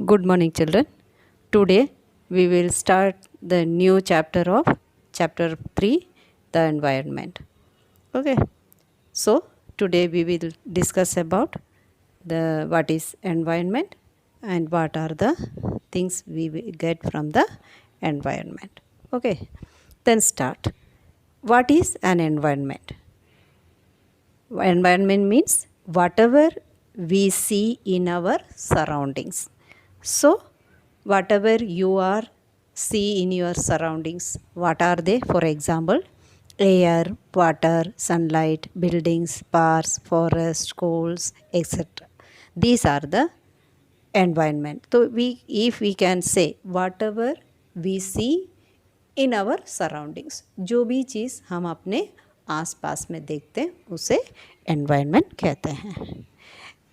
Good morning, children. Today we will start the new chapter of chapter 3, the environment. Okay. So today we will discuss about the what is environment and what are the things we will get from the environment. Okay. Then start. What is an environment? Environment means whatever we see in our surroundings. So, whatever you are see in your surroundings, what are they? For example, air, water, sunlight, buildings, parks, forests, schools, etc. These are the environment. So, if we can say whatever we see in our surroundings, जो भी चीज़ हम अपने आसपास में देखते हैं उसे environment कहते हैं.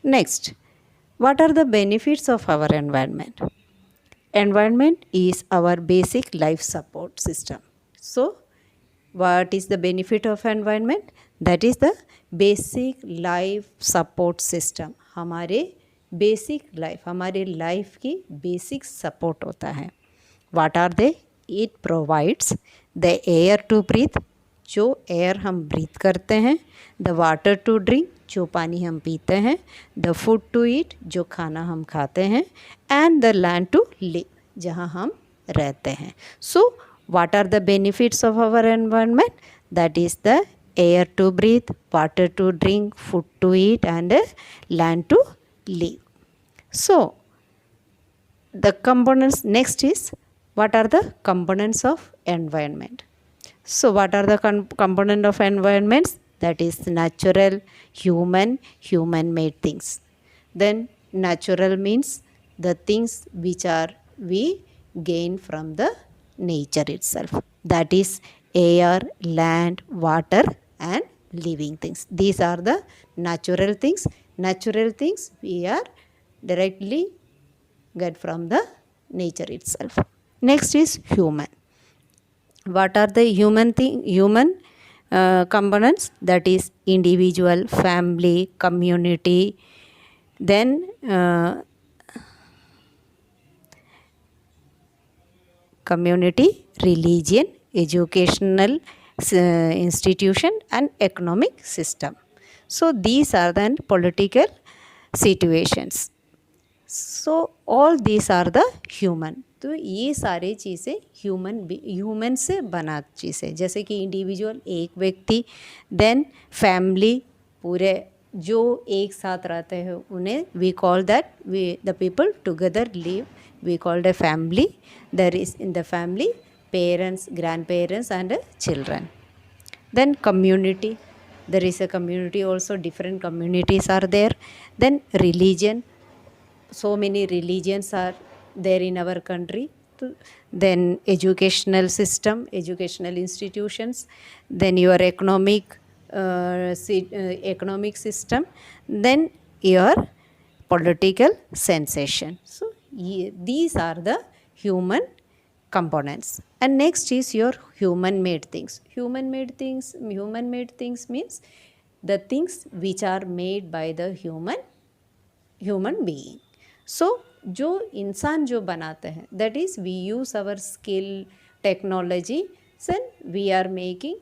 Next, what are the benefits of our environment? Environment is our basic life support system. So what is the benefit of environment? That is the basic life support system. हमारे बेसिक लाइफ, हमारे life की basic support होता है. What are they? It provides the air to breathe, जो air हम breathe करते हैं, the water to drink, जो पानी हम पीते हैं, द फूड टू ईट, जो खाना हम खाते हैं, and the land to live, जहाँ हम रहते हैं. सो what are the benefits of our environment? That is the air to breathe, water to drink, food to eat, and land to live. So the components, next is what are the components of environment? So what are the component of environments? That is natural, human made things. Then natural means the things which are we gain from the nature itself. That is air, land, water, and living things. These are the natural things. Natural things we are directly get from the nature itself. Next is human. What are the human components? That is individual, family, community, then community, religion, educational institution, and economic system. So these are the political situations. So all these are the human. तो ये सारी चीज़ें human से बना चीज़ें, जैसे कि individual एक व्यक्ति, देन फैमिली पूरे जो एक साथ रहते हैं उन्हें we call that the people together live, we called a family. There is in the family parents, grandparents, and children. Then community, there is a community also, different communities are there. Then religion, so many religions are there in our country. Then educational system, educational institutions, then your economic system, then your political sensation. So these are the human components. And next is your human made things. Human made things means the things which are made by the human being. So जो इंसान जो बनाते हैं, that is we use our skill, technology, and we are making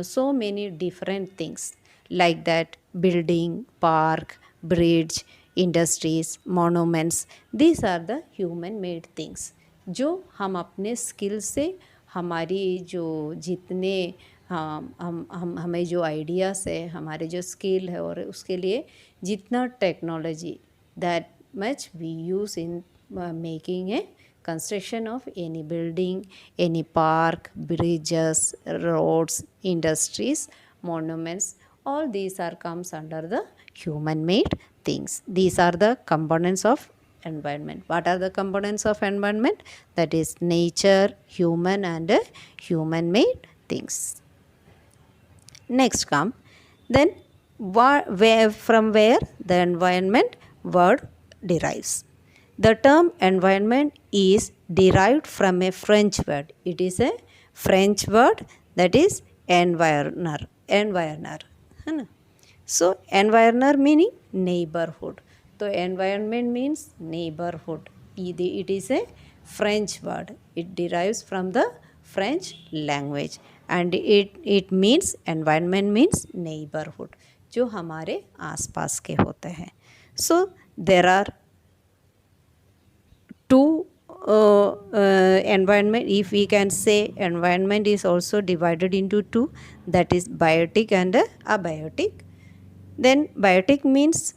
so many different things like that, building, park, bridge, industries, monuments. These are the human made things, जो हम अपने skill से हमारी जो जितने हमें जो आइडियाज़ है, हमारे जो स्किल है और उसके लिए जितना technology, that much we use in making a construction of any building, any park, bridges, roads, industries, monuments, all these are comes under the human made things. These are the components of environment. What are the components of environment? That is nature, human, and human made things. Next come, then from where the environment word derives. The term environment is derived from a French word. It is a French word, that is environner. So environner meaning neighborhood. So environment means neighborhood. It is a French word. It derives from the French language and it means environment means neighborhood, जो हमारे आसपास के होते हैं. So there are two environment. If we can say environment is also divided into two, that is biotic and abiotic. Then biotic means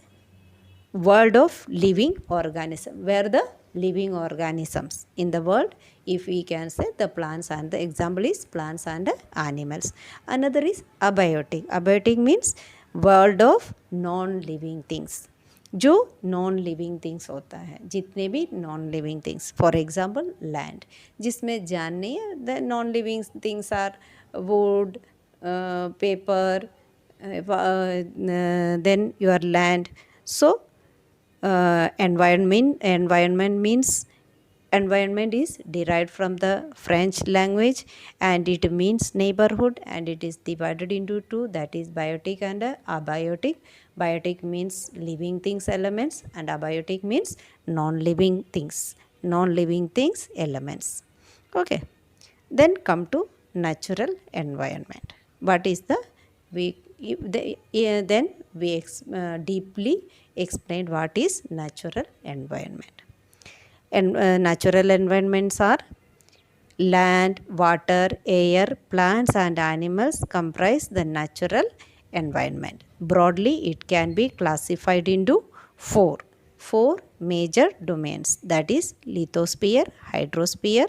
world of living organism, where the living organisms in the world, if we can say the plants, and the example is plants and animals. Another is abiotic. Abiotic means world of non living things, जो non living things होता है, जितने भी non living things. For example land, जिसमें जान नहीं है. The non living things are wood, paper, then your land. So environment is derived from the French language and it means neighborhood and it is divided into two, that is biotic and abiotic. Biotic means living things elements and abiotic means non-living things elements. Okay, then come to natural environment. What is the then we deeply explain what is natural environment. And natural environments are land, water, air, plants and animals comprise the natural environment. Broadly, it can be classified into four major domains, that is lithosphere, hydrosphere,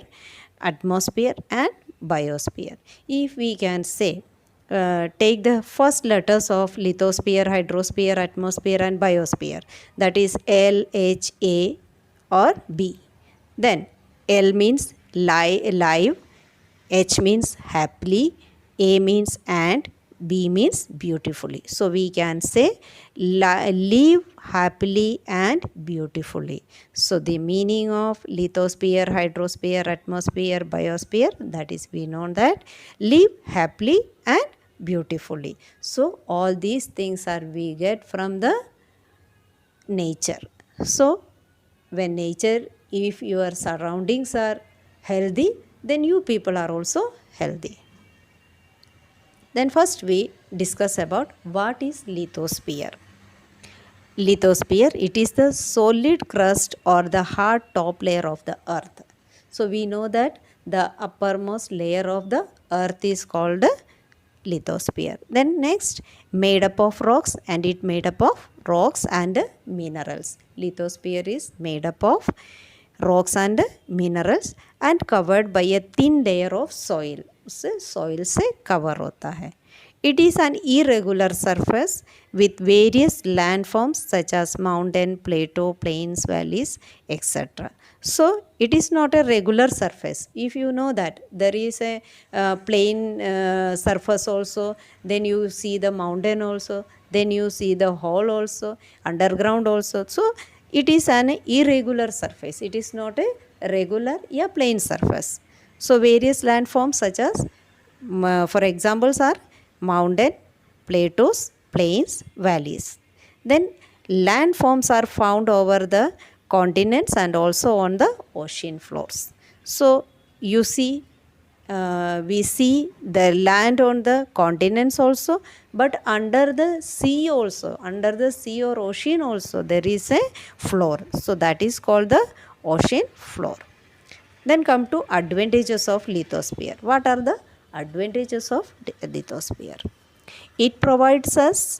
atmosphere and biosphere. If we can say take the first letters of lithosphere, hydrosphere, atmosphere and biosphere, that is L, H, A or B. Then L means live, H means happily, A means and, B means beautifully. So we can say live happily and beautifully. So the meaning of lithosphere, hydrosphere, atmosphere, biosphere, that is we know that live happily and beautifully. So all these things are we get from the nature. So when nature, if your surroundings are healthy, then you people are also healthy. Then first we discuss about what is lithosphere. Lithosphere, it is the solid crust or the hard top layer of the earth. So we know that the uppermost layer of the earth is called lithosphere. Then next, made up of rocks and it made up of rocks and minerals. Lithosphere is made up of rocks and minerals and covered by a thin layer of soil. उससे soil से cover होता है. It is an irregular surface with various landforms such as mountain, plateau, plains, valleys, etc. So it is not a regular surface. If you know that there is a plain surface also, then you see the mountain also, then you see the hole also, underground also. So it is an irregular surface. It is not a regular or plain surface. So various landforms such as, for examples are mountain, plateaus, plains, valleys. Then landforms are found over the continents and also on the ocean floors. So you see, we see the land on the continents also, but under the sea also, under the sea or ocean also there is a floor. So that is called the ocean floor. Then come to advantages of lithosphere. What are the advantages of lithosphere? It provides us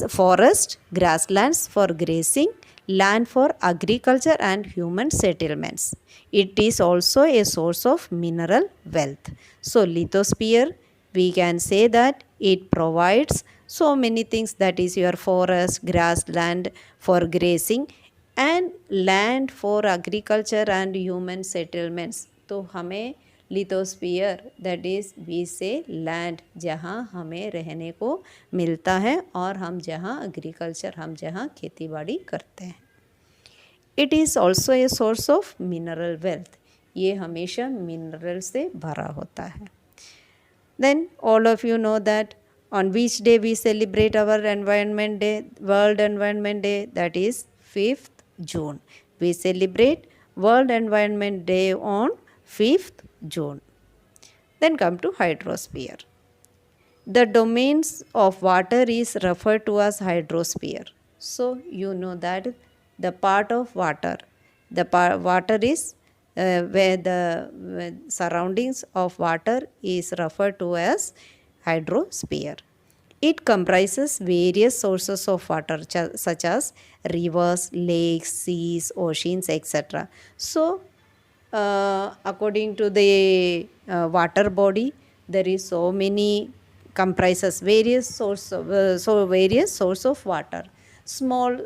forest, grasslands for grazing, land for agriculture and human settlements. It is also a source of mineral wealth. So lithosphere, we can say that it provides so many things, that is your forest, grassland for grazing and land for agriculture and human settlements. तो हमें lithosphere, that is we से land, जहाँ हमें रहने को मिलता है और हम जहाँ एग्रीकल्चर, हम जहाँ खेती बाड़ी करते हैं. It is also a source of mineral wealth. ये हमेशा मिनरल से भरा होता है. Then all of you know that on which day we celebrate our environment day, World Environment Day, that is 5th June. We celebrate World Environment Day on 5th June. Then come to hydrosphere. The domains of water is referred to as hydrosphere. So you know that the part of water, water is where surroundings of water is referred to as hydrosphere. It comprises various sources of water such as rivers, lakes, seas, oceans, etc. So according to the water body, there is so many comprises various various source of water. Small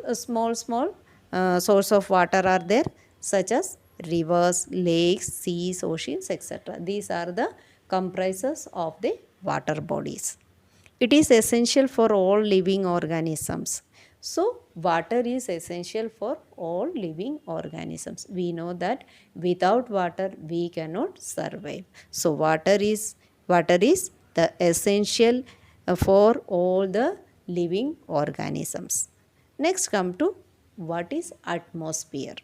source of water are there, such as rivers, lakes, seas, oceans, etc. These are the comprises of the water bodies. It is essential for all living organisms. So, water is essential for all living organisms. We know that without water we cannot survive. So, water is the essential for all the living organisms. Next, come to what is atmosphere.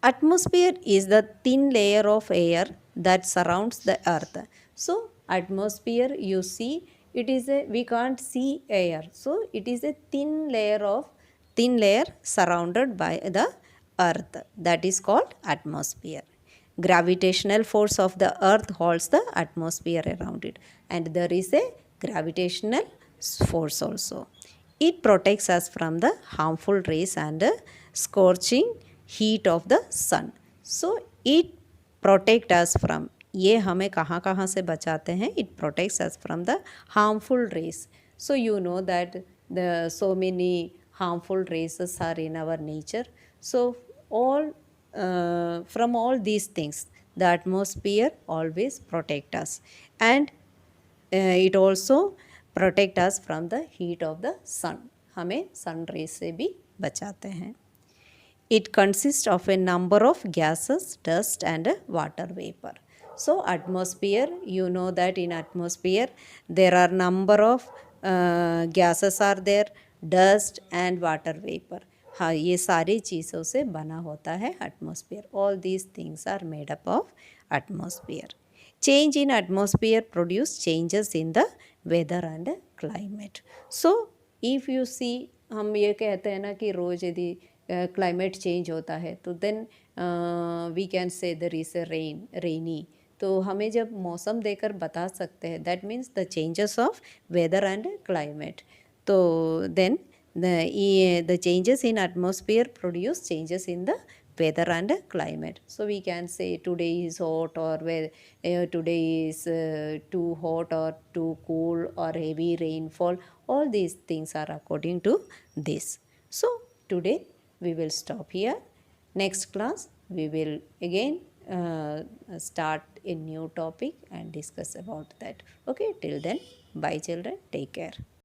Atmosphere is the thin layer of air that surrounds the earth. So atmosphere, you see, it is a, we can't see air. So it is a thin layer surrounded by the earth, that is called atmosphere. Gravitational force of the earth holds the atmosphere around it, and there is a gravitational force also. It protects us from the harmful rays and scorching heat of the sun. So it protect us from, ये हमें कहाँ कहाँ से बचाते हैं, it protects us from the harmful rays. So you know that the so many harmful rays are in our nature. So all from all these things, the atmosphere always protect us, and it also protect us from the heat of the sun. हमें sun rays से भी बचाते हैं. It consists of a number of gases, dust and water vapor. So atmosphere, you know that in atmosphere there are number of gases are there, dust and water vapor. हाँ, ये सारी चीज़ों से बना होता है atmosphere. All these things are made up of atmosphere. Change in atmosphere produce changes in the weather and climate. So if you see, हम ये कहते हैं ना कि रोज़ यदि क्लाइमेट चेंज होता है तो then we can say there is a rainy. तो हमें जब मौसम देकर बता सकते हैं, that means the changes of weather and climate. तो then the changes in atmosphere produce changes in the weather and climate. So we can say today is hot, or today is too hot or too cool or heavy rainfall. All these things are according to this. So today we will stop here. Next class we will again start a new topic and discuss about that. Okay, till then, bye children, take care.